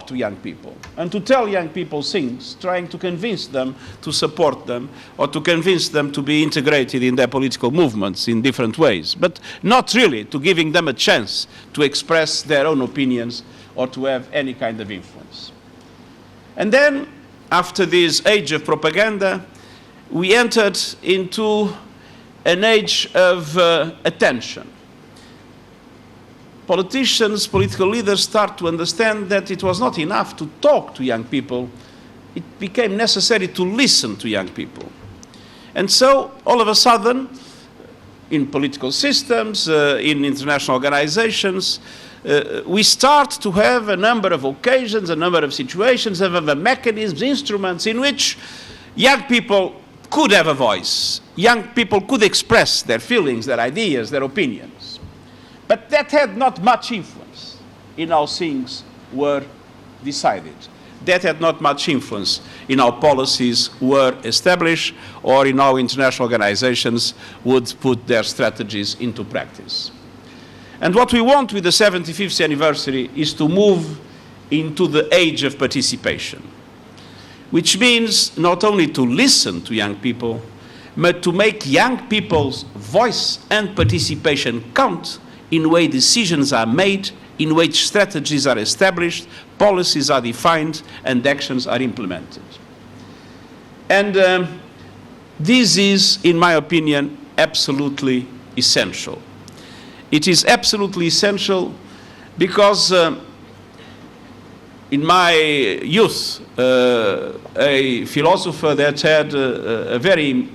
talk to young people and to tell young people things, trying to convince them to support them or to convince them to be integrated in their political movements in different ways, but not really to giving them a chance to express their own opinions or to have any kind of influence. And then, after this age of propaganda, we entered into an age of attention. Politicians, political leaders start to understand that it was not enough to talk to young people. It became necessary to listen to young people. And so, all of a sudden, in political systems, in international organizations, we start to have a number of occasions, a number of situations, a number of mechanisms, instruments in which young people could have a voice. Young people could express their feelings, their ideas, their opinions. But that had not much influence in how things were decided. That had not much influence in how policies were established or in how international organizations would put their strategies into practice. And what we want with the 75th anniversary is to move into the age of participation, which means not only to listen to young people, but to make young people's voice and participation count in the way decisions are made, in which strategies are established, policies are defined, and actions are implemented. And this is, in my opinion, absolutely essential. It is absolutely essential because in my youth, a philosopher that had a very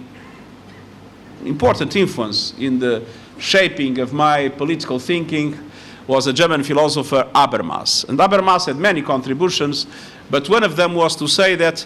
important influence in the shaping of my political thinking was a German philosopher, Habermas. And Habermas had many contributions, but one of them was to say that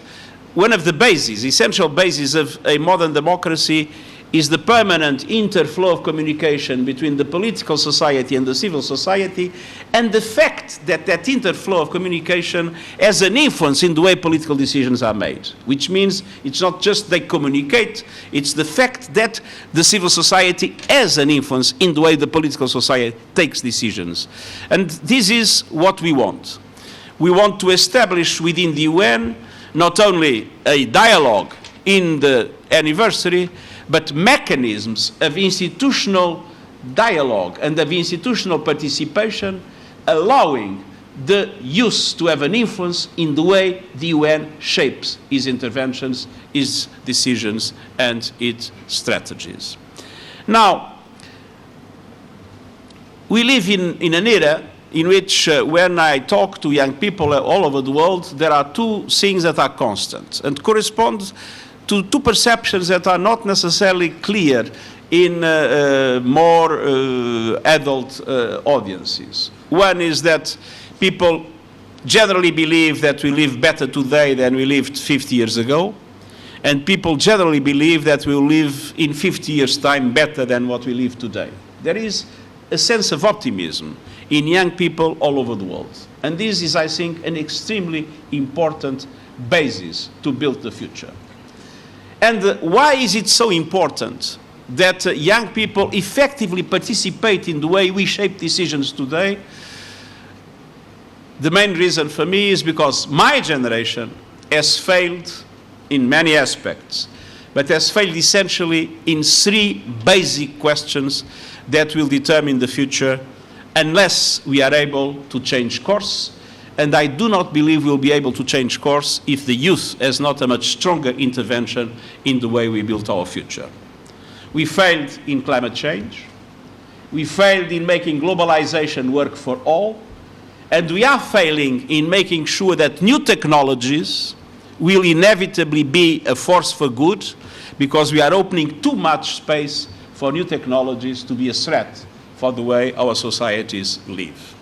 one of the bases, essential bases of a modern democracy is the permanent interflow of communication between the political society and the civil society, and the fact that that interflow of communication has an influence in the way political decisions are made, which means it's not just they communicate, it's the fact that the civil society has an influence in the way the political society takes decisions. And this is what we want. We want to establish within the UN not only a dialogue in the anniversary, but mechanisms of institutional dialogue and of institutional participation, allowing the youth to have an influence in the way the UN shapes its interventions, its decisions, and its strategies. Now, we live in an era in which when I talk to young people all over the world, there are two things that are constant and correspond to two perceptions that are not necessarily clear in more adult audiences. One is that people generally believe that we live better today than we lived 50 years ago, and people generally believe that we'll live in 50 years' time better than what we live today. There is a sense of optimism in young people all over the world. And this is, I think, an extremely important basis to build the future. And why is it so important that young people effectively participate in the way we shape decisions today? The main reason for me is because my generation has failed in many aspects, but has failed essentially in three basic questions that will determine the future unless we are able to change course. And I do not believe we'll be able to change course if the youth has not a much stronger intervention in the way we build our future. We failed in climate change. We failed in making globalization work for all. And we are failing in making sure that new technologies will inevitably be a force for good, because we are opening too much space for new technologies to be a threat for the way our societies live.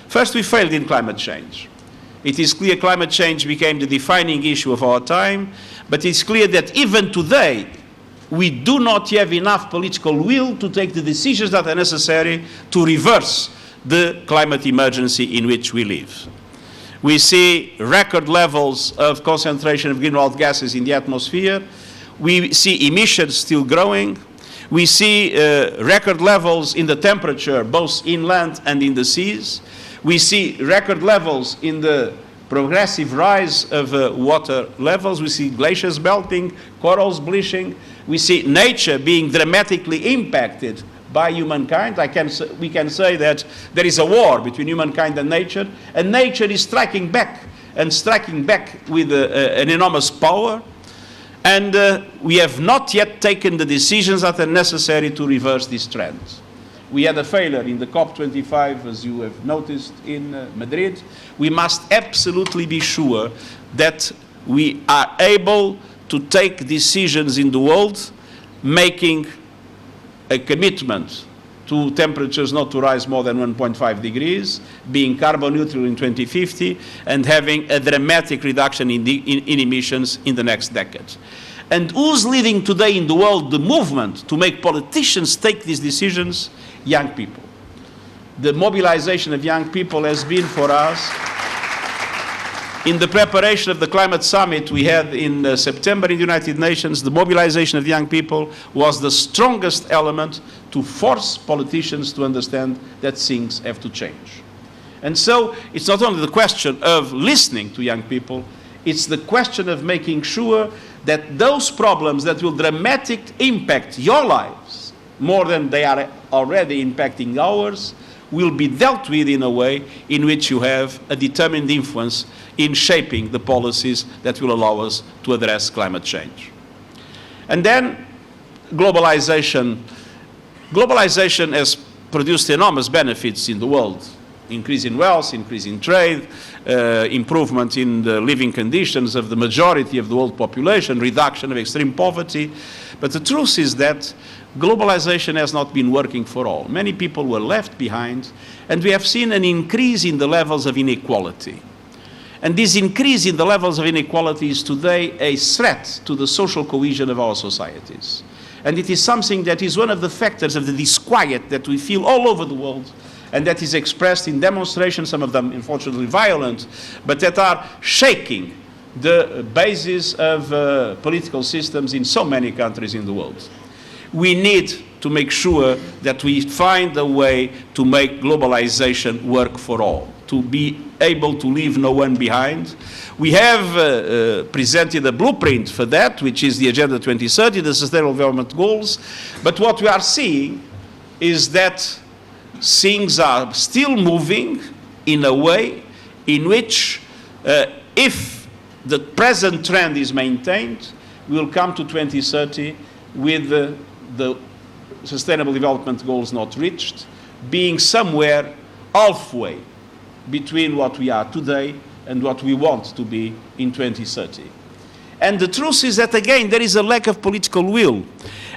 First, we failed in climate change. It is clear climate change became the defining issue of our time, but it's clear that even today, we do not have enough political will to take the decisions that are necessary to reverse the climate emergency in which we live. We see record levels of concentration of greenhouse gases in the atmosphere. We see emissions still growing. We see record levels in the temperature, both inland and in the seas. We see record levels in the progressive rise of water levels. We see glaciers melting, corals bleaching. We see nature being dramatically impacted by humankind. We can say that there is a war between humankind and nature is striking back, and striking back with an enormous power. And we have not yet taken the decisions that are necessary to reverse this trend. We had a failure in the COP25, as you have noticed, in Madrid. We must absolutely be sure that we are able to take decisions in the world, making a commitment to temperatures not to rise more than 1.5 degrees, being carbon neutral in 2050, and having a dramatic reduction in emissions in the next decade. And who's leading today in the world the movement to make politicians take these decisions? Young people. The mobilization of young people has been for us, in the preparation of the climate summit we had in September in the United Nations, the mobilization of young people was the strongest element to force politicians to understand that things have to change. And so it's not only the question of listening to young people, it's the question of making sure that those problems that will dramatically impact your lives more than they are already impacting ours will be dealt with in a way in which you have a determined influence in shaping the policies that will allow us to address climate change. And then globalization. Globalization has produced enormous benefits in the world. Increase in wealth, increase in trade, improvement in the living conditions of the majority of the world population, reduction of extreme poverty. But the truth is that globalization has not been working for all. Many people were left behind, and we have seen an increase in the levels of inequality. And this increase in the levels of inequality is today a threat to the social cohesion of our societies. And it is something that is one of the factors of the disquiet that we feel all over the world, and that is expressed in demonstrations, some of them unfortunately violent, but that are shaking the basis of political systems in so many countries in the world. We need to make sure that we find a way to make globalization work for all, to be able to leave no one behind. We have presented a blueprint for that, which is the Agenda 2030, the Sustainable Development Goals. But what we are seeing is that things are still moving in a way in which, if the present trend is maintained, we will come to 2030 with the Sustainable Development Goals not reached, being somewhere halfway between what we are today and what we want to be in 2030. And the truth is that, again, there is a lack of political will.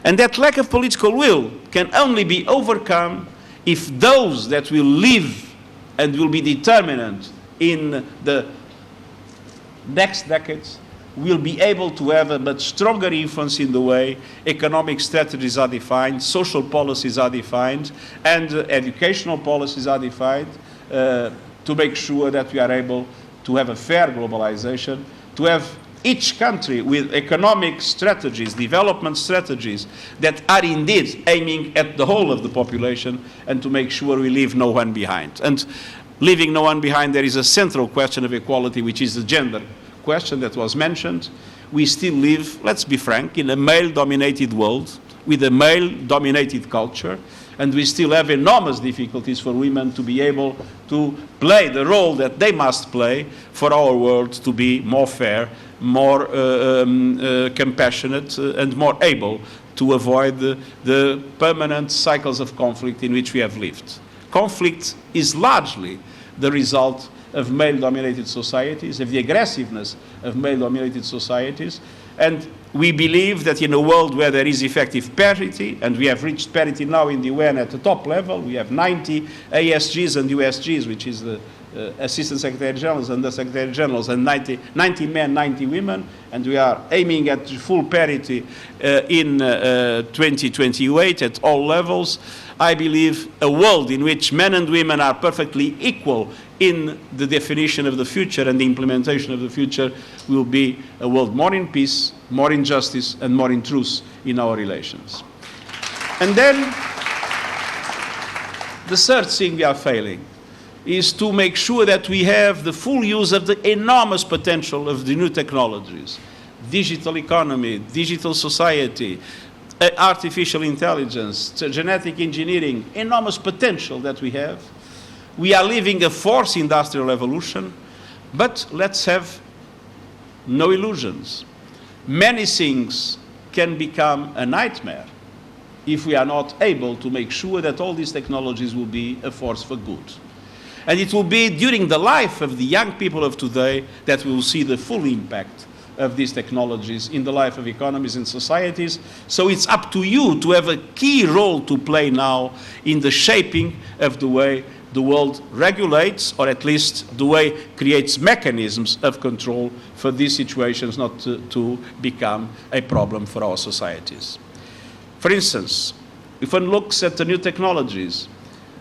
And that lack of political will can only be overcome if those that will live and will be determinant in the next decades will be able to have a much stronger influence in the way economic strategies are defined, social policies are defined, and educational policies are defined, to make sure that we are able to have a fair globalization, to have each country with economic strategies, development strategies that are indeed aiming at the whole of the population, and to make sure we leave no one behind. And leaving no one behind, there is a central question of equality, which is the gender question that was mentioned. We still live, let's be frank, in a male-dominated world with a male-dominated culture, and we still have enormous difficulties for women to be able to play the role that they must play for our world to be more fair, more compassionate, and more able to avoid the permanent cycles of conflict in which we have lived. Conflict is largely the result of male-dominated societies, of the aggressiveness of male-dominated societies, and we believe that in a world where there is effective parity, and we have reached parity now in the UN at the top level, we have 90 ASGs and USGs, which is the Assistant Secretary Generals and the Secretary Generals, and 90 men, 90 women, and we are aiming at full parity in 2028 at all levels. I believe a world in which men and women are perfectly equal in the definition of the future and the implementation of the future will be a world more in peace, more in justice, and more in truth in our relations. And then the third thing we are failing is to make sure that we have the full use of the enormous potential of the new technologies. Digital economy, digital society, artificial intelligence, genetic engineering, enormous potential that we have. We are living a fourth industrial revolution, but let's have no illusions. Many things can become a nightmare if we are not able to make sure that all these technologies will be a force for good. And it will be during the life of the young people of today that we will see the full impact of these technologies in the life of economies and societies. So it's up to you to have a key role to play now in the shaping of the way the world regulates, or at least the way creates mechanisms of control for these situations not to become a problem for our societies. For instance, if one looks at the new technologies,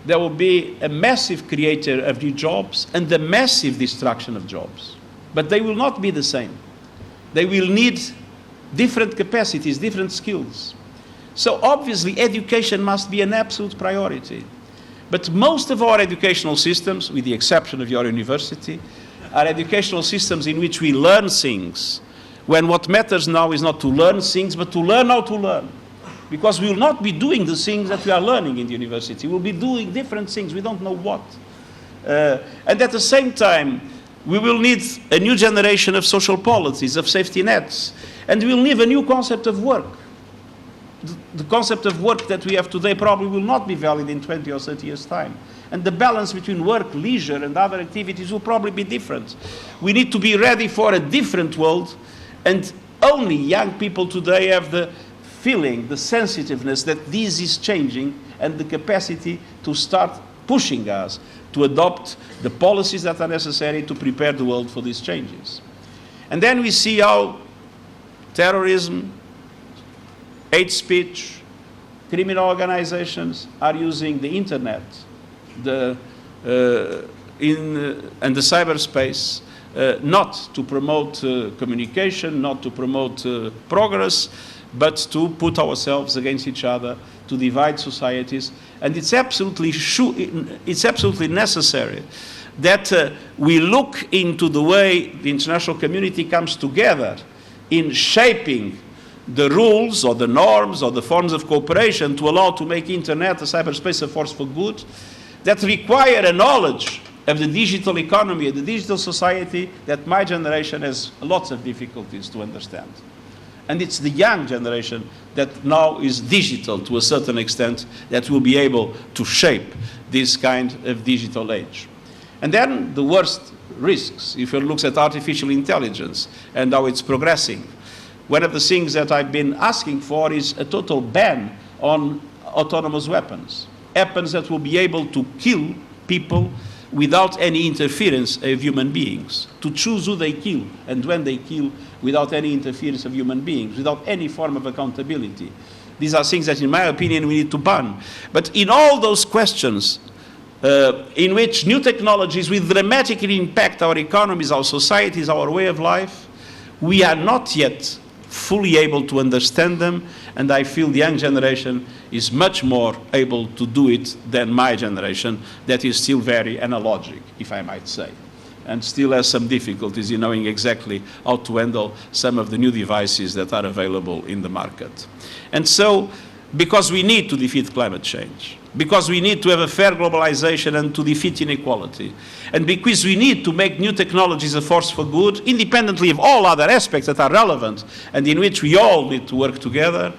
there will be a massive creator of new jobs and a massive destruction of jobs. But they will not be the same. They will need different capacities, different skills. So obviously education must be an absolute priority. But most of our educational systems, with the exception of your university, are educational systems in which we learn things, when what matters now is not to learn things, but to learn how to learn. Because we will not be doing the things that we are learning in the university. We'll be doing different things. We don't know what. And at the same time, we will need a new generation of social policies, of safety nets. And we'll need a new concept of work. The concept of work that we have today probably will not be valid in 20 or 30 years' time. And the balance between work, leisure, and other activities will probably be different. We need to be ready for a different world, and only young people today have the feeling, the sensitiveness that this is changing, and the capacity to start pushing us to adopt the policies that are necessary to prepare the world for these changes. And then we see how terrorism, hate speech, criminal organizations are using the internet and the cyberspace not to promote communication, not to promote progress, but to put ourselves against each other, to divide societies. And it's absolutely necessary that we look into the way the international community comes together in shaping the rules or the norms or the forms of cooperation to allow to make internet, a cyberspace, a force for good, that require a knowledge of the digital economy, the digital society, that my generation has lots of difficulties to understand. And it's the young generation that now is digital to a certain extent that will be able to shape this kind of digital age. And then the worst risks, if one looks at artificial intelligence and how it's progressing, one of the things that I've been asking for is a total ban on autonomous weapons. Weapons that will be able to kill people without any interference of human beings, to choose who they kill and when they kill without any interference of human beings, without any form of accountability. These are things that, in my opinion, we need to ban. But in all those questions in which new technologies will dramatically impact our economies, our societies, our way of life, we are not yet fully able to understand them, and I feel the young generation is much more able to do it than my generation, that is still very analogic, if I might say, and still has some difficulties in knowing exactly how to handle some of the new devices that are available in the market. And so, because we need to defeat climate change, because we need to have a fair globalization and to defeat inequality, and because we need to make new technologies a force for good, independently of all other aspects that are relevant and in which we all need to work together,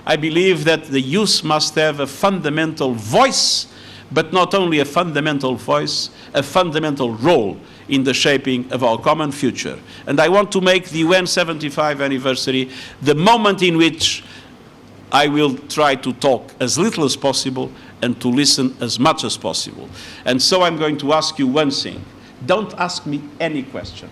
I believe that the youth must have a fundamental voice, but not only a fundamental voice, a fundamental role in the shaping of our common future. And I want to make the UN 75th anniversary the moment in which I will try to talk as little as possible and to listen as much as possible. And so I'm going to ask you one thing. Don't ask me any question.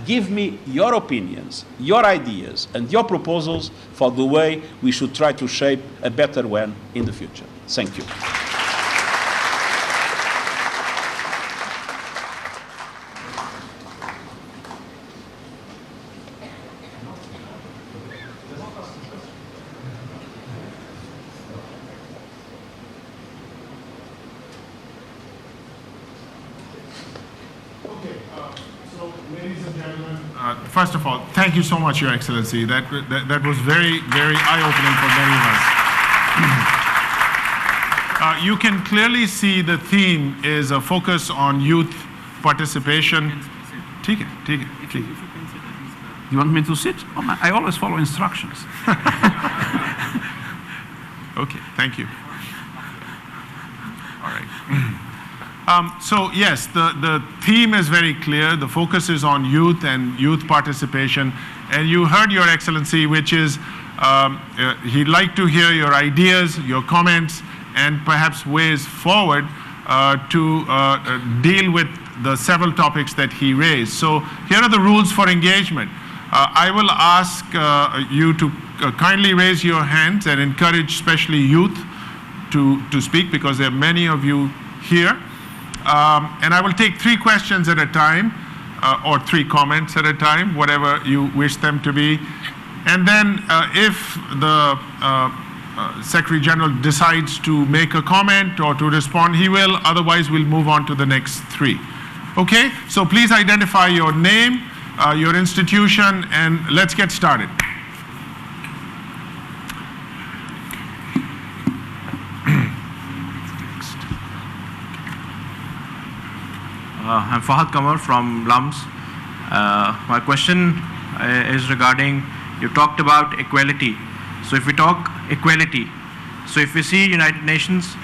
Give me your opinions, your ideas, and your proposals for the way we should try to shape a better one in the future. Thank you. and gentlemen, first of all, thank you so much, Your Excellency. That was very, very eye-opening for many of us. You can clearly see the theme is a focus on youth participation. Take it. You want me to sit? Oh, I always follow instructions. Okay, thank you. All right. So yes, the theme is very clear. The focus is on youth and youth participation. And you heard, Your Excellency, which is he'd like to hear your ideas, your comments, and perhaps ways forward to deal with the several topics that he raised. So here are the rules for engagement. I will ask you to kindly raise your hands and encourage especially youth to speak, because there are many of you here. And I will take 3 questions at a time, or 3 comments at a time, whatever you wish them to be. And then if the Secretary General decides to make a comment or to respond, he will. Otherwise, we'll move on to the next 3. Okay? So please identify your name, your institution, and let's get started. I'm Fahad Kamar from LUMS. My question is regarding, you talked about equality. So if we talk equality, so if we see United Nations,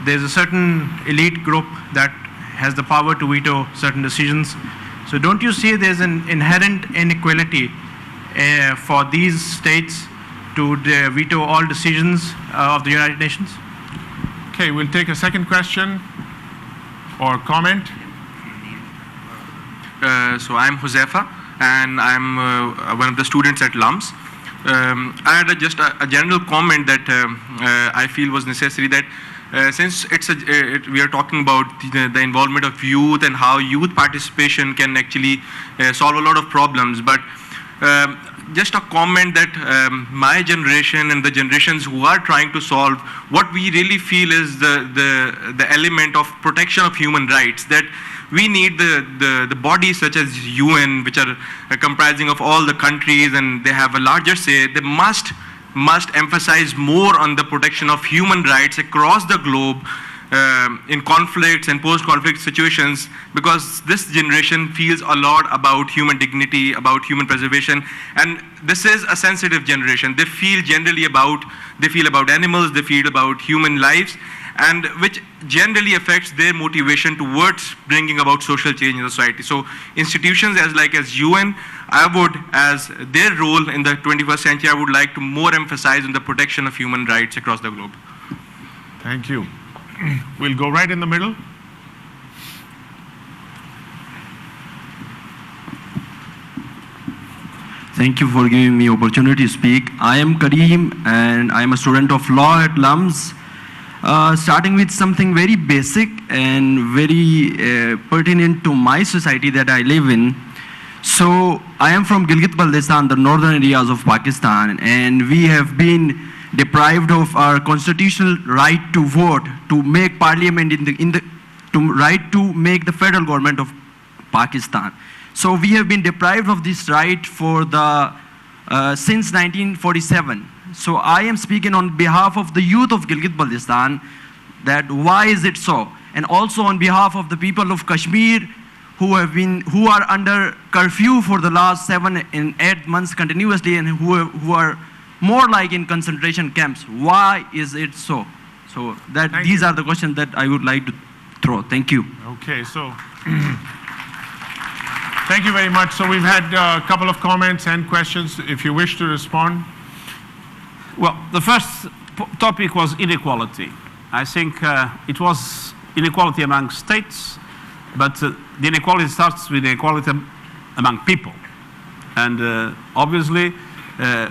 there's a certain elite group that has the power to veto certain decisions. So don't you see there's an inherent inequality for these states to veto all decisions of the United Nations? Okay, we'll take a second question or comment. So I'm Josefa, and I'm one of the students at LUMS. I had just a general comment that I feel was necessary, that since we are talking about the involvement of youth and how youth participation can actually solve a lot of problems, but just a comment that my generation and the generations who are trying to solve, what we really feel is the element of protection of human rights, that we need the bodies such as UN, which are comprising of all the countries and they have a larger say. They must emphasize more on the protection of human rights across the globe in conflicts and post-conflict situations, because this generation feels a lot about human dignity, about human preservation, and this is a sensitive generation. They feel about animals, they feel about human lives, and which generally affects their motivation towards bringing about social change in the society. So institutions as UN, I would, as their role in the 21st century, I would like to more emphasize on the protection of human rights across the globe. Thank you. We'll go right in the middle. Thank you for giving me opportunity to speak. I am Kareem and I am a student of law at LUMS. Starting with something very basic and very pertinent to my society that I live in. So I am from Gilgit-Baltistan, the northern areas of Pakistan, and we have been deprived of our constitutional right to vote, to make parliament right to make the federal government of Pakistan. So we have been deprived of this right for since 1947. So I am speaking on behalf of the youth of Gilgit-Baltistan, that why is it so? And also on behalf of the people of Kashmir who are under curfew for the last 7 and 8 months continuously, and who are more like in concentration camps. Why is it so? So these are the questions that I would like to throw. Thank you. Okay, so thank you very much. So we've had a couple of comments and questions. If you wish to respond. Well, the first topic was inequality. I think it was inequality among states, but the inequality starts with inequality among people. And obviously,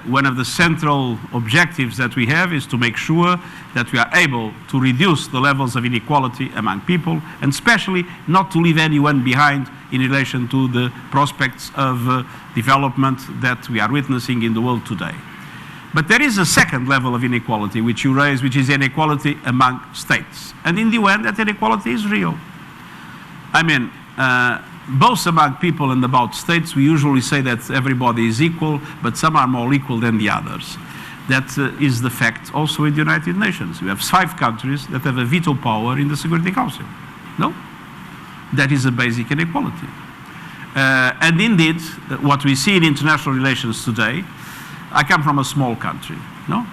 one of the central objectives that we have is to make sure that we are able to reduce the levels of inequality among people, and especially not to leave anyone behind in relation to the prospects of development that we are witnessing in the world today. But there is a second level of inequality which you raise, which is inequality among states. And in the end, that inequality is real. I mean, both among people and about states, we usually say that everybody is equal, but some are more equal than the others. That is the fact also in the United Nations. We have 5 countries that have a veto power in the Security Council. No? That is a basic inequality. And indeed, what we see in international relations today, I come from a small country, no?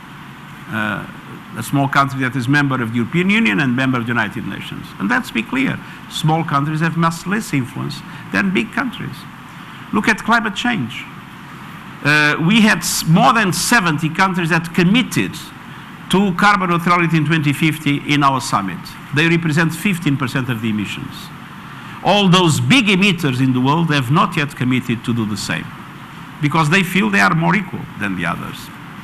A small country that is member of the European Union and member of the United Nations. And let's be clear, small countries have much less influence than big countries. Look at climate change. We had more than 70 countries that committed to carbon neutrality in 2050 in our summit. They represent 15% of the emissions. All those big emitters in the world have not yet committed to do the same because they feel they are more equal than the others.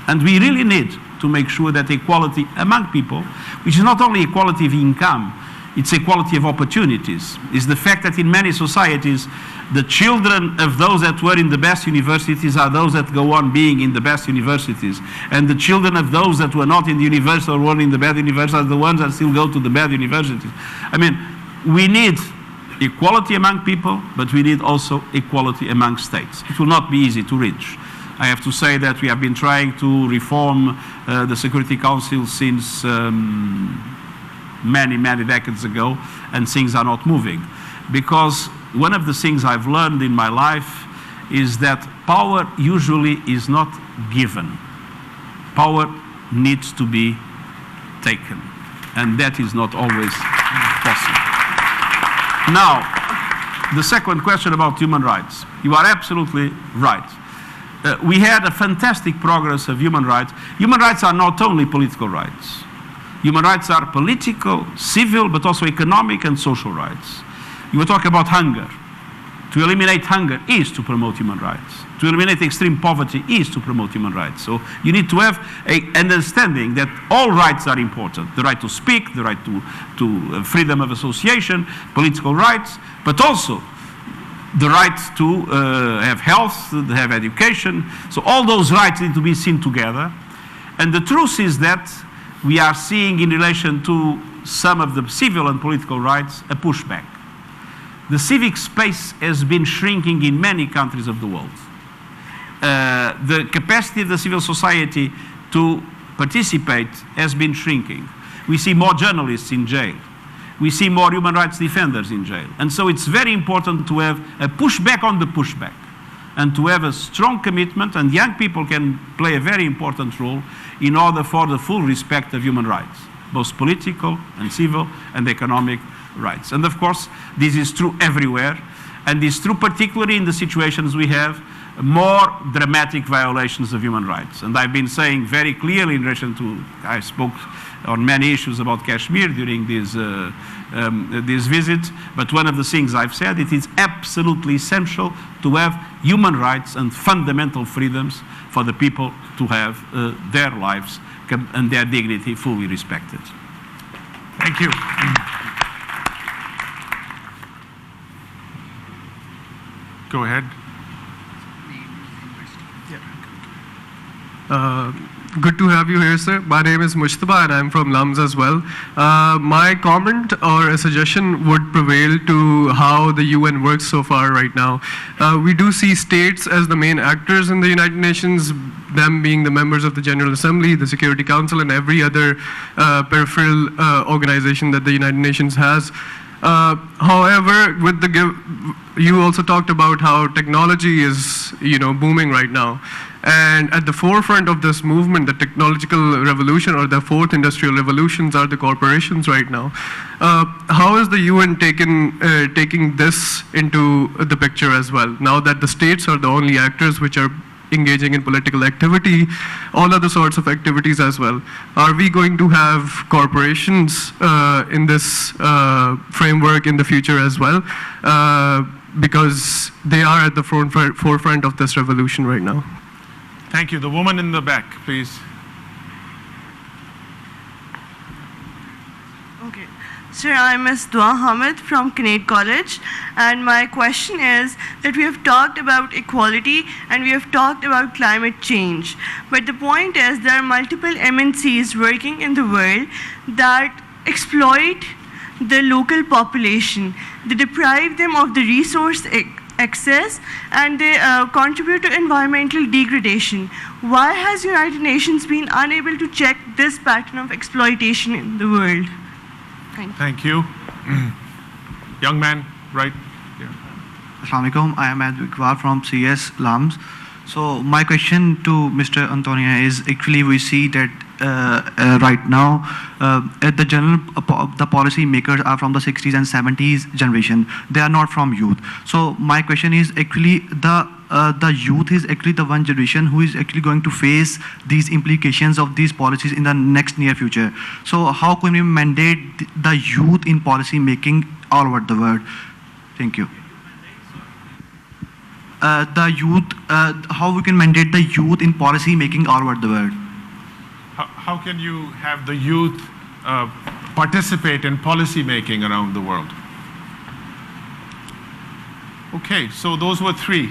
And we really need to make sure that equality among people, which is not only equality of income, it's equality of opportunities, is the fact that in many societies, the children of those that were in the best universities are those that go on being in the best universities. And the children of those that were not in the university or were in the bad universities are the ones that still go to the bad universities. I mean, we need equality among people, but we need also equality among states. It will not be easy to reach. I have to say that we have been trying to reform the Security Council since many, many decades ago, and things are not moving. Because one of the things I've learned in my life is that power usually is not given. Power needs to be taken, and that is not always possible. Now, the second question about human rights. You are absolutely right. We had a fantastic progress of human rights. Human rights are not only political rights. Human rights are political, civil, but also economic and social rights. You were talking about hunger. To eliminate hunger is to promote human rights. To eliminate extreme poverty is to promote human rights. So you need to have an understanding that all rights are important. The right to speak, the right to freedom of association, political rights, but also the right to have health, to have education. So all those rights need to be seen together. And the truth is that we are seeing in relation to some of the civil and political rights a pushback. The civic space has been shrinking in many countries of the world. The capacity of the civil society to participate has been shrinking. We see more journalists in jail. We see more human rights defenders in jail. And so it's very important to have a pushback on the pushback and to have a strong commitment, and young people can play a very important role in order for the full respect of human rights, both political and civil and economic rights. And of course, this is true everywhere, and is true particularly in the situations we have more dramatic violations of human rights. And I've been saying very clearly in relation to, I spoke on many issues about Kashmir during this visit, but one of the things I've said, it is absolutely essential to have human rights and fundamental freedoms for the people to have their lives and their dignity fully respected. Thank you. Go ahead. Good to have you here, sir. My name is Mushtaba and I'm from LUMS as well. My comment or a suggestion would prevail to how the UN works so far right now. We do see states as the main actors in the United Nations, them being the members of the General Assembly, the Security Council, and every other peripheral organization that the United Nations has. However, with you also talked about how technology is, booming right now. And at the forefront of this movement, the technological revolution or the fourth industrial revolutions are the corporations right now. How is the UN taking this into the picture as well? Now that the states are the only actors which are engaging in political activity, all other sorts of activities as well. Are we going to have corporations in this framework in the future as well? Because they are at the forefront of this revolution right now. Thank you. The woman in the back, please. Okay. Sir, I'm Ms. Dua Hamid from Kinnaird College, and my question is that we have talked about equality and we have talked about climate change. But the point is there are multiple MNCs working in the world that exploit the local population. They deprive them of the resource access, and they contribute to environmental degradation. Why has United Nations been unable to check this pattern of exploitation in the world? Thank you. Young man, right here. Assalamu alaikum. I am Advik from CS LAMS. So my question to Mr. António is, actually we see that right now at the general, the policy makers are from the 60s and 70s generation. They are not from youth. So my question is, actually the youth is actually the one generation who is actually going to face these implications of these policies in the next near future. So how can we mandate the youth in policy making all over the world? Thank you. The youth, how we can mandate the youth in policy making all over the world? How can you have the youth participate in policy making around the world? Okay, so those were three,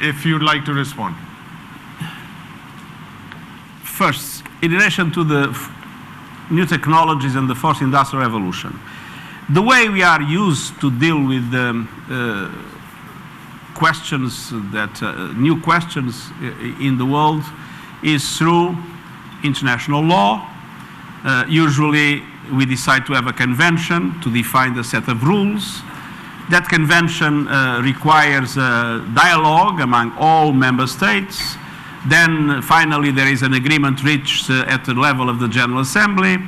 if you'd like to respond. First, in relation to the new technologies and the fourth industrial revolution, the way we are used to deal with questions that new questions in the world is through international law. Usually we decide to have a convention to define the set of rules. That convention requires a dialogue among all member states. Then finally there is an agreement reached at the level of the General Assembly,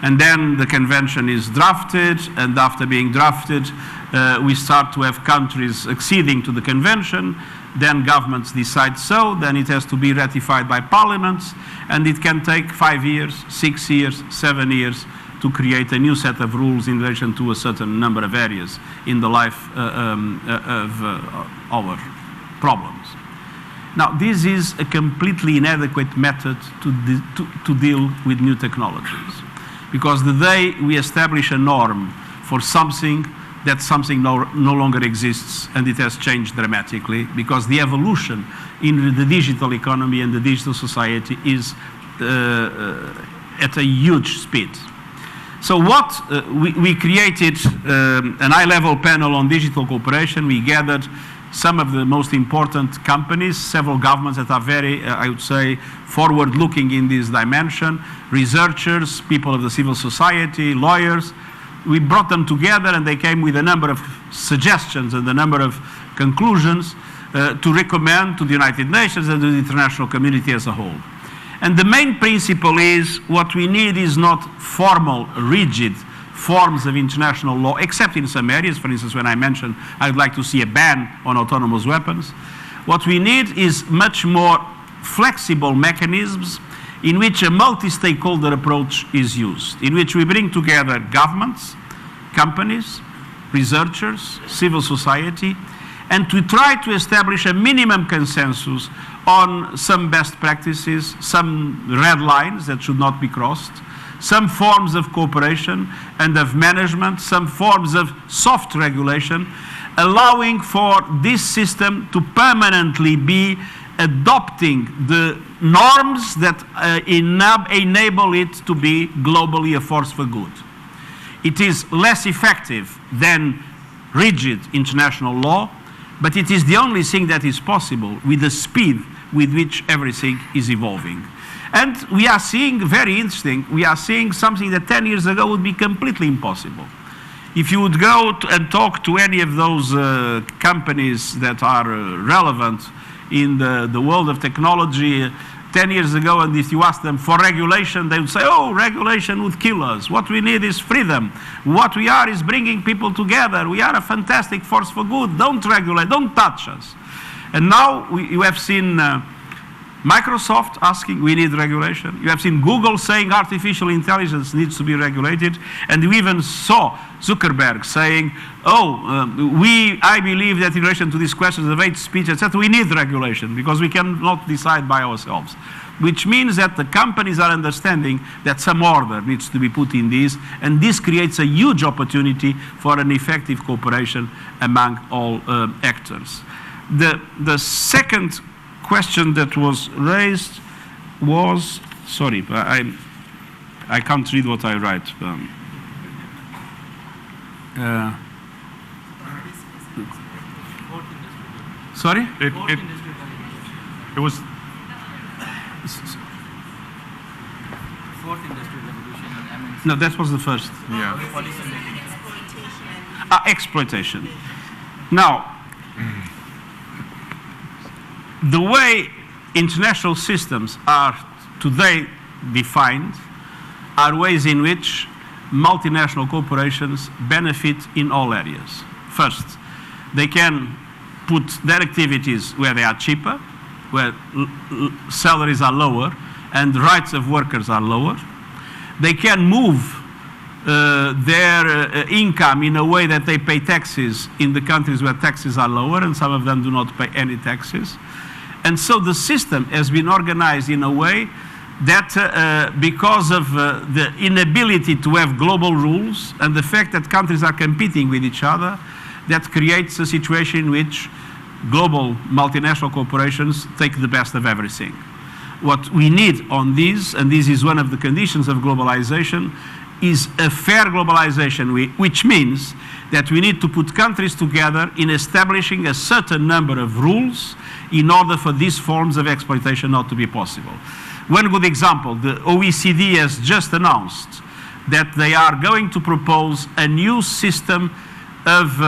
and then the convention is drafted, and after being drafted we start to have countries acceding to the convention. Then governments decide so, then it has to be ratified by parliaments, and it can take 5 years, 6 years, 7 years to create a new set of rules in relation to a certain number of areas in the life of our problems. Now, this is a completely inadequate method to deal with new technologies, because the day we establish a norm for something, that something no longer exists, and it has changed dramatically, because the evolution in the digital economy and the digital society is at a huge speed. So what we created an high-level panel on digital cooperation. We gathered some of the most important companies, several governments that are very, I would say, forward-looking in this dimension, researchers, people of the civil society, lawyers. We brought them together, and they came with a number of suggestions and a number of conclusions to recommend to the United Nations and to the international community as a whole. And the main principle is, what we need is not formal, rigid forms of international law, except in some areas. For instance, when I mentioned I'd like to see a ban on autonomous weapons. What we need is much more flexible mechanisms in which a multi-stakeholder approach is used, in which we bring together governments, companies, researchers, civil society, and to try to establish a minimum consensus on some best practices, some red lines that should not be crossed, some forms of cooperation and of management, some forms of soft regulation, allowing for this system to permanently be adopting the norms that enable it to be globally a force for good. It is less effective than rigid international law, but it is the only thing that is possible with the speed with which everything is evolving. And we are seeing, very interesting, we are seeing something that 10 years ago would be completely impossible. If you would go and talk to any of those companies that are relevant in the world of technology 10 years ago, and if you ask them for regulation, they would say, oh, regulation would kill us. What we need is freedom. What we are is bringing people together. We are a fantastic force for good. Don't regulate, don't touch us. And now you have seen Microsoft asking, we need regulation. You have seen Google saying artificial intelligence needs to be regulated. And we even saw Zuckerberg saying, I believe that in relation to these questions of hate speech, etc., we need regulation because we cannot decide by ourselves. Which means that the companies are understanding that some order needs to be put in this, and this creates a huge opportunity for an effective cooperation among all actors. The second question that was raised was, sorry, I can't read what I write. Sorry? It was Fourth Industrial Revolution and MNC. No, that was the first. yeah. Exploitation. Now, the way international systems are today defined are ways in which multinational corporations benefit in all areas. First, they can put their activities where they are cheaper, where salaries are lower and rights of workers are lower. They can move their income in a way that they pay taxes in the countries where taxes are lower, and some of them do not pay any taxes. And so the system has been organized in a way that because of the inability to have global rules and the fact that countries are competing with each other, that creates a situation in which global multinational corporations take the best of everything. What we need on this, and this is one of the conditions of globalization, is a fair globalization, which means that we need to put countries together in establishing a certain number of rules in order for these forms of exploitation not to be possible. One good example, the OECD has just announced that they are going to propose a new system of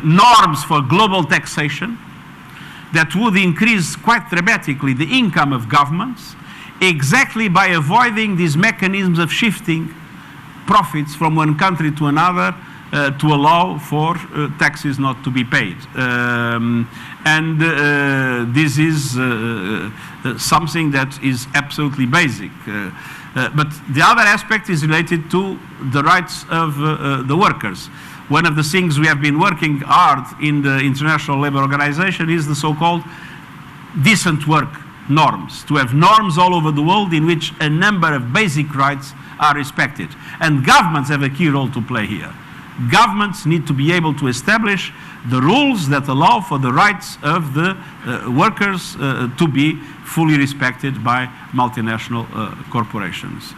norms for global taxation that would increase quite dramatically the income of governments, exactly by avoiding these mechanisms of shifting profits from one country to another to allow for taxes not to be paid. This is something that is absolutely basic. But the other aspect is related to the rights of the workers. One of the things we have been working hard in the International Labour Organization is the so-called decent work norms, to have norms all over the world in which a number of basic rights are respected. And governments have a key role to play here. Governments need to be able to establish the rules that allow for the rights of the workers to be fully respected by multinational corporations.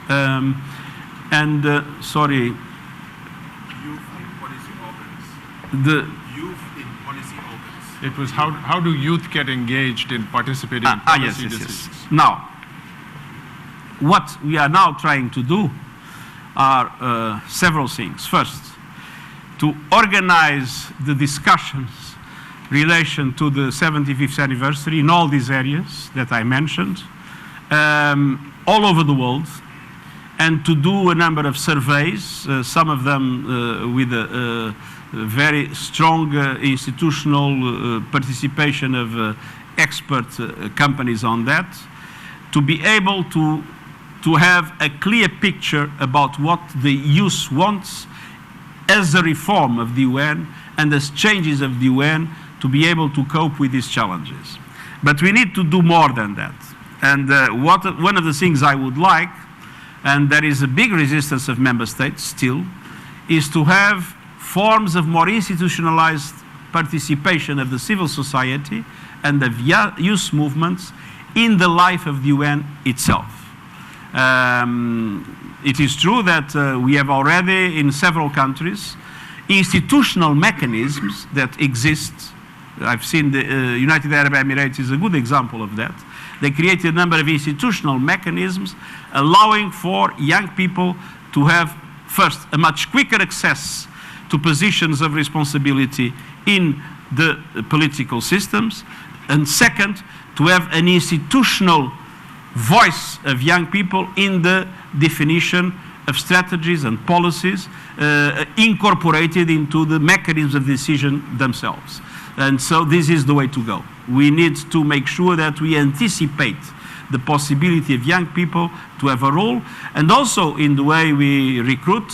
Sorry. The Youth in policy organs. It was how do youth get engaged in participating in policy decisions? Yes. Now, what we are now trying to do are several things. First, to organize the discussions in relation to the 75th anniversary in all these areas that I mentioned, all over the world, and to do a number of surveys, some of them with a very strong institutional participation of expert companies on that, to be able to have a clear picture about what the youth wants as a reform of the UN and as changes of the UN to be able to cope with these challenges. But we need to do more than that. And one of the things I would like, and there is a big resistance of member states still, is to have forms of more institutionalized participation of the civil society and of youth movements in the life of the UN itself. It is true that we have already in several countries institutional mechanisms that exist. I've seen the United Arab Emirates is a good example of that. They created a number of institutional mechanisms allowing for young people to have, first, a much quicker access to positions of responsibility in the political systems, and second, to have an institutional voice of young people in the definition of strategies and policies incorporated into the mechanisms of decision themselves. And so this is the way to go. We need to make sure that we anticipate the possibility of young people to have a role, and also in the way we recruit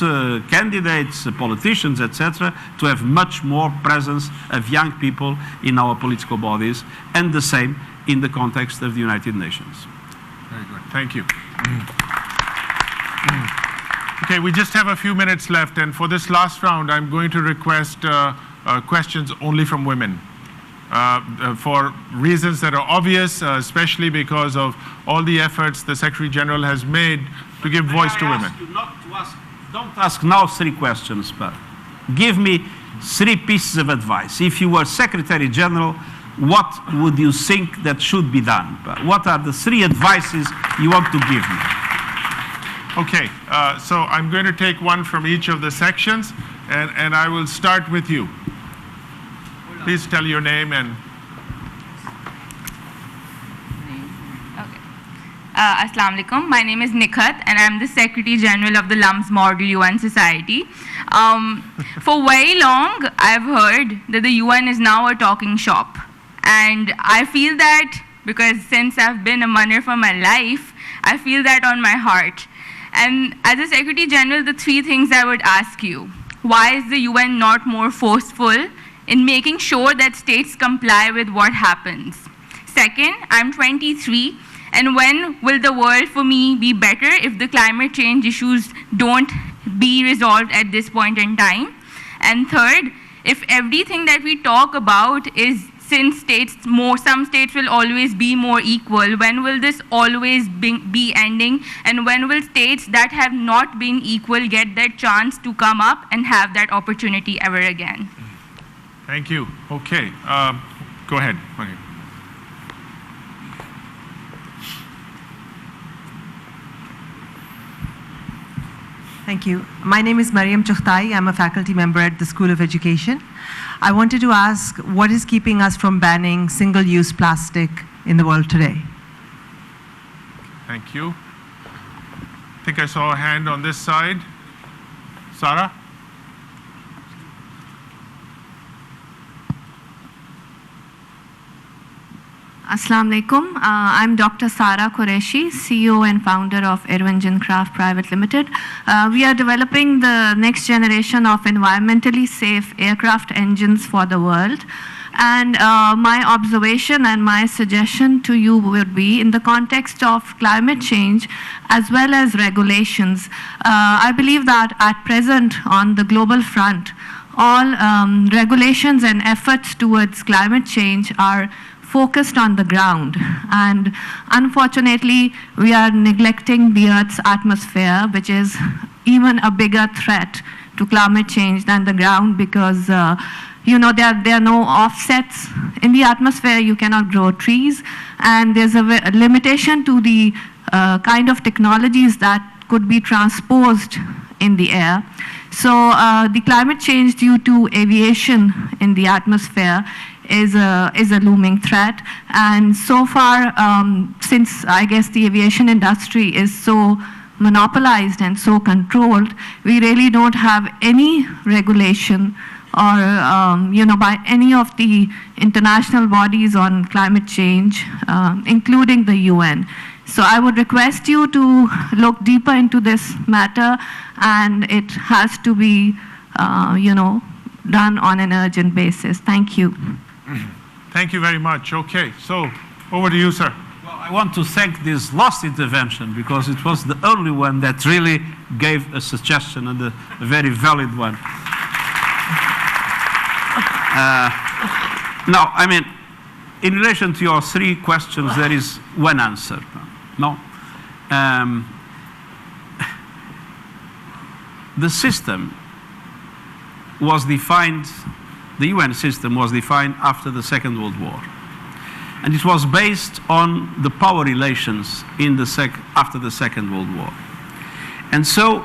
candidates, politicians, etc., to have much more presence of young people in our political bodies, and the same in the context of the United Nations. Very good. Thank you. Okay, we just have a few minutes left, and for this last round, I'm going to request questions only from women. For reasons that are obvious, especially because of all the efforts the Secretary General has made to give voice to women. Don't ask now 3 questions, but give me 3 pieces of advice. If you were Secretary General, what would you think that should be done? What are the 3 advices you want to give me? Okay, so I'm going to take one from each of the sections, and I will start with you. Please tell your name and... Assalamu alaikum. My name is Nikhat, and I'm the Secretary General of the LUMS Model UN Society. For very long, I've heard that the UN is now a talking shop. And I feel that, because since I've been a munner for my life, I feel that on my heart. And as a Secretary General, the 3 things I would ask you: why is the UN not more forceful in making sure that states comply with what happens? Second, I'm 23, and when will the world for me be better if the climate change issues don't be resolved at this point in time? And third, if everything that we talk about is, since some states will always be more equal, when will this always be ending? And when will states that have not been equal get their chance to come up and have that opportunity ever again? Thank you. Okay, go ahead. Okay. Thank you. My name is Mariam Chukhtai. I'm a faculty member at the School of Education. I wanted to ask, what is keeping us from banning single-use plastic in the world today? Thank you. I think I saw a hand on this side. Sarah? Assalamu alaikum. I'm Dr. Sara Qureshi, CEO and founder of Irvingen Craft Private Limited. We are developing the next generation of environmentally safe aircraft engines for the world. And my observation and my suggestion to you would be, in the context of climate change as well as regulations, I believe that at present on the global front, all regulations and efforts towards climate change are focused on the ground, and unfortunately we are neglecting the Earth's atmosphere, which is even a bigger threat to climate change than the ground, because there are no offsets in the atmosphere. You cannot grow trees, and there's a limitation to the kind of technologies that could be transposed in the air. So the climate change due to aviation in the atmosphere is a looming threat. And so far, since I guess the aviation industry is so monopolized and so controlled, we really don't have any regulation or by any of the international bodies on climate change, including the UN. So I would request you to look deeper into this matter, and it has to be done on an urgent basis. Thank you. Thank you very much. Okay, so over to you, sir. Well, I want to thank this last intervention, because it was the only one that really gave a suggestion, and a very valid one. Now, I mean, in relation to your 3 questions, there is one answer. No? The system was defined, the UN system was defined after the Second World War. And it was based on the power relations after the Second World War. And so,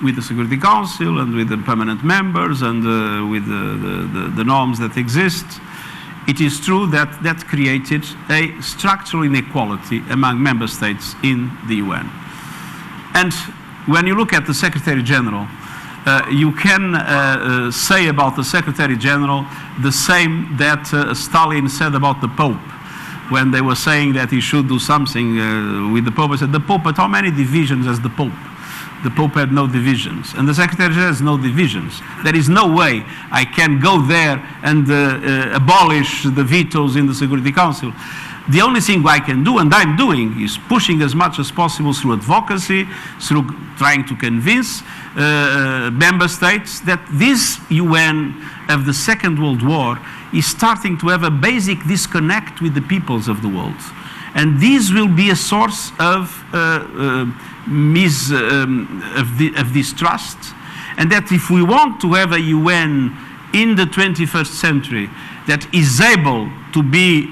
with the Security Council and with the permanent members and with the norms that exist, it is true that that created a structural inequality among member states in the UN. And when you look at the Secretary General, you can say about the Secretary General the same that Stalin said about the Pope, when they were saying that he should do something with the Pope. I said, the Pope, but how many divisions has the Pope? The Pope had no divisions, and the Secretary General has no divisions. There is no way I can go there and abolish the vetoes in the Security Council. The only thing I can do, and I'm doing, is pushing as much as possible through advocacy, through trying to convince member states that this UN of the Second World War is starting to have a basic disconnect with the peoples of the world. And this will be a source of distrust, And that if we want to have a UN in the 21st century that is able to be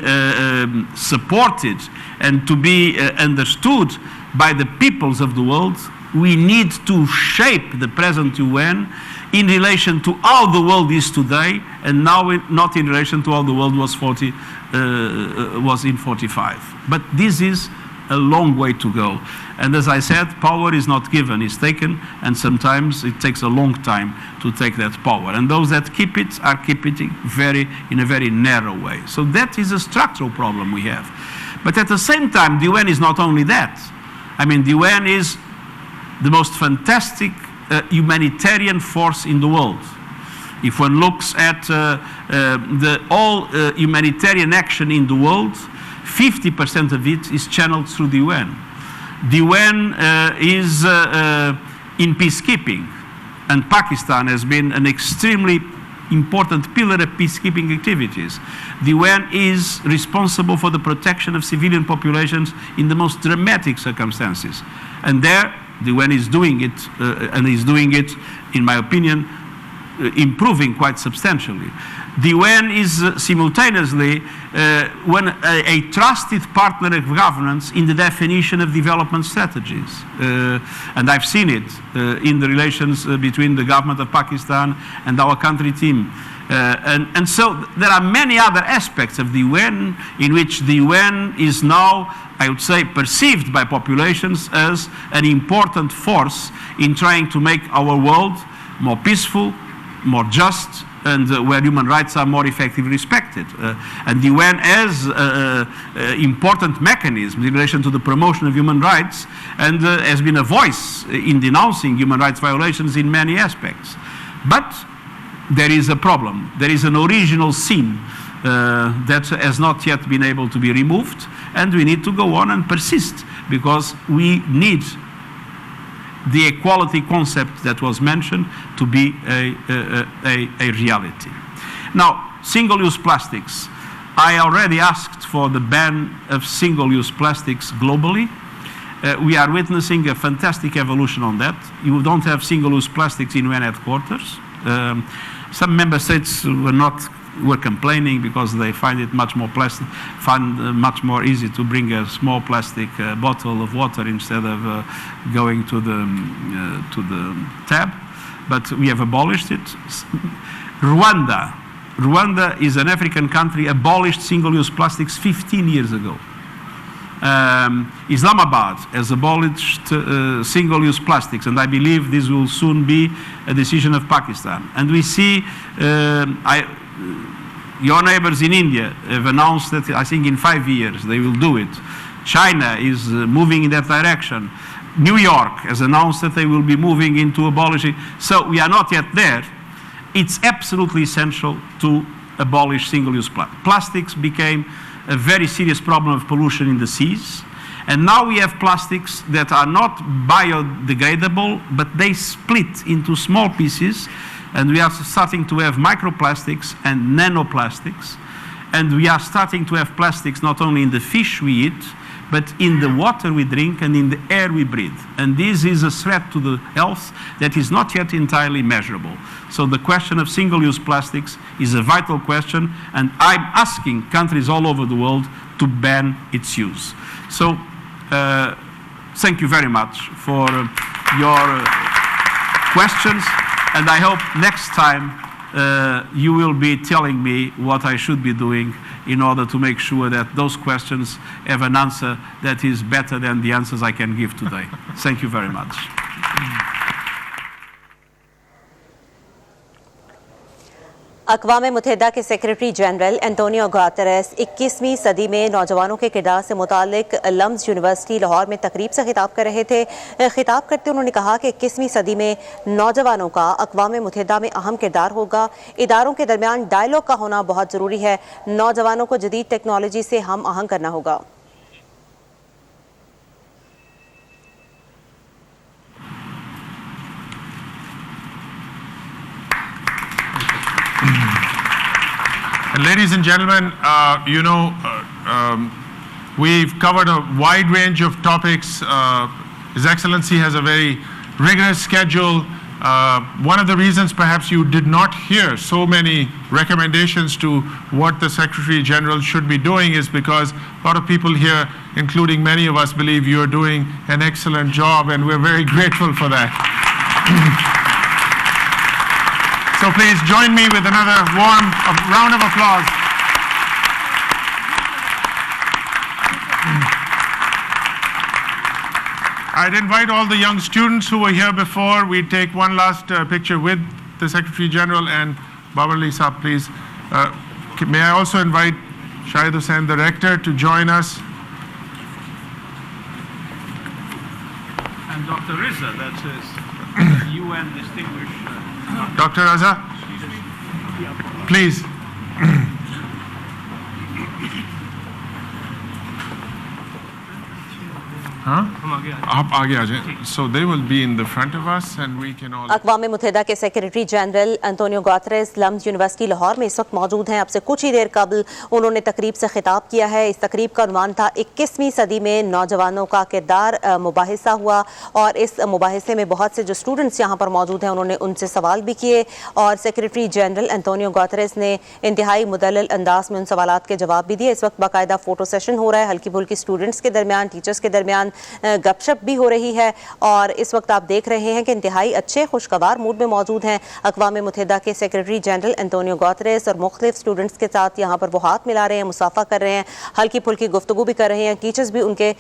supported and to be understood by the peoples of the world, we need to shape the present UN in relation to how the world is today, and now not in relation to how the world was in 45. But this is a long way to go. And as I said, power is not given, it's taken, and sometimes it takes a long time to take that power. And those that keep it are keeping it in a very narrow way. So that is a structural problem we have. But at the same time, the UN is not only that. I mean, the UN is the most fantastic humanitarian force in the world. If one looks at all humanitarian action in the world, 50% of it is channeled through the UN. The UN is in peacekeeping, and Pakistan has been an extremely important pillar of peacekeeping activities. The UN is responsible for the protection of civilian populations in the most dramatic circumstances. And there, the UN is doing it, and is doing it, in my opinion, improving quite substantially. The UN is simultaneously a trusted partner of governance in the definition of development strategies. And I've seen it in the relations between the government of Pakistan and our country team. And so there are many other aspects of the UN in which the UN is now, I would say, perceived by populations as an important force in trying to make our world more peaceful, more just, and where human rights are more effectively respected. And the UN has important mechanisms in relation to the promotion of human rights, and has been a voice in denouncing human rights violations in many aspects. But there is a problem. There is an original sin that has not yet been able to be removed, and we need to go on and persist, because we need the equality concept that was mentioned to be a reality. Now, single-use plastics. I already asked for the ban of single-use plastics globally. We are witnessing a fantastic evolution on that. You don't have single-use plastics in UN headquarters. Some member states were complaining because they find it much more much more easy to bring a small plastic bottle of water instead of going to the tab. But we have abolished it. Rwanda is an African country, abolished single-use plastics 15 years ago. Islamabad has abolished single-use plastics, and I believe this will soon be a decision of Pakistan. And we see your neighbors in India have announced that, I think in 5 years they will do it. China is moving in that direction. New York has announced that they will be moving into abolishing. So we are not yet there. It's absolutely essential to abolish single-use plastics. Plastics became a very serious problem of pollution in the seas. And now we have plastics that are not biodegradable, but they split into small pieces. And we are starting to have microplastics and nanoplastics. And we are starting to have plastics not only in the fish we eat, but in the water we drink and in the air we breathe. And this is a threat to the health that is not yet entirely measurable. So the question of single-use plastics is a vital question, and I'm asking countries all over the world to ban its use. So thank you very much for your questions. And I hope next time you will be telling me what I should be doing in order to make sure that those questions have an answer that is better than the answers I can give today. Thank you very much. اقوام متحدہ کے secretary general Antonio Guterres 21ویں صدی میں نوجوانوں کے کردار سے متعلق لمز یونیورسٹی لاہور میں تقریب سے خطاب کر رہے تھے. خطاب کرتے انہوں نے کہا کہ 21ویں صدی میں نوجوانوں کا اقوام متحدہ میں اہم کردار ہوگا. اداروں کے درمیان ڈائیلاگ کا ہونا بہت ضروری ہے. نوجوانوں کو جدید ٹیکنالوجی سے ہم آہنگ کرنا ہوگا. Ladies and gentlemen, we've covered a wide range of topics. His Excellency has a very rigorous schedule. One of the reasons perhaps you did not hear so many recommendations to what the Secretary General should be doing is because a lot of people here, including many of us, believe you are doing an excellent job, and we're very grateful for that. So please join me with another warm round of applause. I'd invite all the young students who were here before. We take one last picture with the Secretary General and Babarli Saab, please. May I also invite Shahid Hussain, the Rector, to join us. And Dr. Rizza, that's his UN distinguished. Dr. Raza, please. آپ آگے آ جائیں. So they will be in the front of us and we can all. اقوام متحدہ کے secretary general Antonio Guterres LUMS university Lahore میں اس وقت موجود ہیں. اب سے کچھ ہی دیر قبل انہوں نے تقریب سے خطاب کیا ہے. اس تقریب کا عنوان تھا 21ویں صدی میں نوجوانوں کا کردار. مباحثہ ہوا اور اس مباحثے میں بہت سے جو اسٹوڈنٹس یہاں پر موجود ہیں انہوں نے ان سے سوال بھی کیے اور سیکریٹری جنرل انطونیو گوتریس نے انتہائی مدلل انداز میں ان سوالات کے جواب بھی دیے. اس وقت باقاعدہ فوٹو سیشن ہو رہا ہے. ہلکی پھلکی اسٹوڈنٹس کے درمیان، ٹیچرس کے درمیان گپ شپ بھی ہو رہی ہے اور اس وقت آپ دیکھ رہے ہیں کہ انتہائی اچھے خوشگوار موڈ میں موجود ہیں اقوام متحدہ کے سیکریٹری جنرل انطونیو گوتریس اور مختلف اسٹوڈنٹس کے ساتھ یہاں پر وہ ہاتھ ملا رہے ہیں، مصافحہ کر رہے ہیں، ہلکی پھلکی گفتگو بھی کر رہے ہیں. ٹیچرز بھی ان کے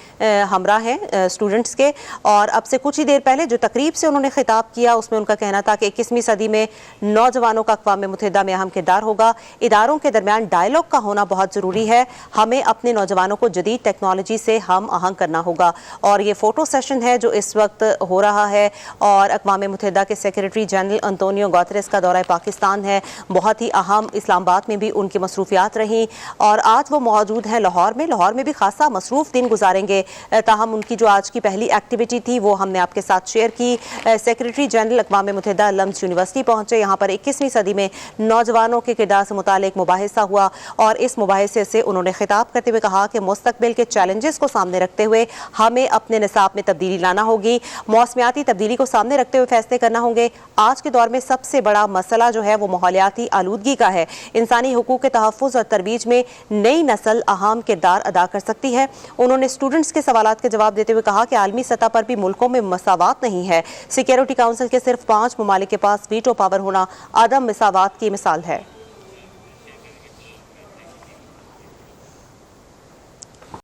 ہمراہ ہیں اسٹوڈنٹس کے. اور اب سے کچھ ہی دیر پہلے جو تقریب سے انہوں نے خطاب کیا اس میں ان کا کہنا تھا کہ 21ویں صدی میں نوجوانوں کا اقوام متحدہ میں اہم کردار ہوگا. اداروں کے درمیان ڈائلاگ کا ہونا بہت ضروری ہے. ہمیں اپنے نوجوانوں کو جدید ٹیکنالوجی سے ہم آہنگ کرنا ہوگا. اور یہ فوٹو سیشن ہے جو اس وقت ہو رہا ہے اور اقوام متحدہ کے سیکریٹری جنرل انطونیو گوتریس کا دورہ پاکستان ہے. بہت ہی اہم اسلام آباد میں بھی ان کی مصروفیات رہیں اور آج وہ موجود ہیں لاہور میں. لاہور میں بھی خاصا مصروف دن گزاریں گے. تاہم ان کی جو آج کی پہلی ایکٹیویٹی تھی وہ ہم نے آپ کے ساتھ شیئر کی. سیکریٹری جنرل اقوام متحدہ لمز یونیورسٹی پہنچے. یہاں پر 21ویں صدی میں نوجوانوں کے کردار سے متعلق مباحثہ ہوا اور اس مباحثے سے انہوں نے خطاب کرتے ہوئے کہا کہ مستقبل کے چیلنجز کو سامنے رکھتے ہوئے ہمیں اپنے نصاب میں تبدیلی لانا ہوگی. موسمیاتی تبدیلی کو سامنے رکھتے ہوئے فیصلے کرنا ہوں گے. آج کے دور میں سب سے بڑا مسئلہ جو ہے وہ ماحولیاتی آلودگی کا ہے. انسانی حقوق کے تحفظ اور ترویج میں نئی نسل اہم کردار ادا کر سکتی ہے. انہوں نے اسٹوڈنٹس کے سوالات کے جواب دیتے ہوئے کہا کہ عالمی سطح پر بھی ملکوں میں مساوات نہیں ہے. سیکیورٹی کونسل کے صرف 5 ممالک کے پاس ویٹو پاور ہونا عدم مساوات کی مثال ہے.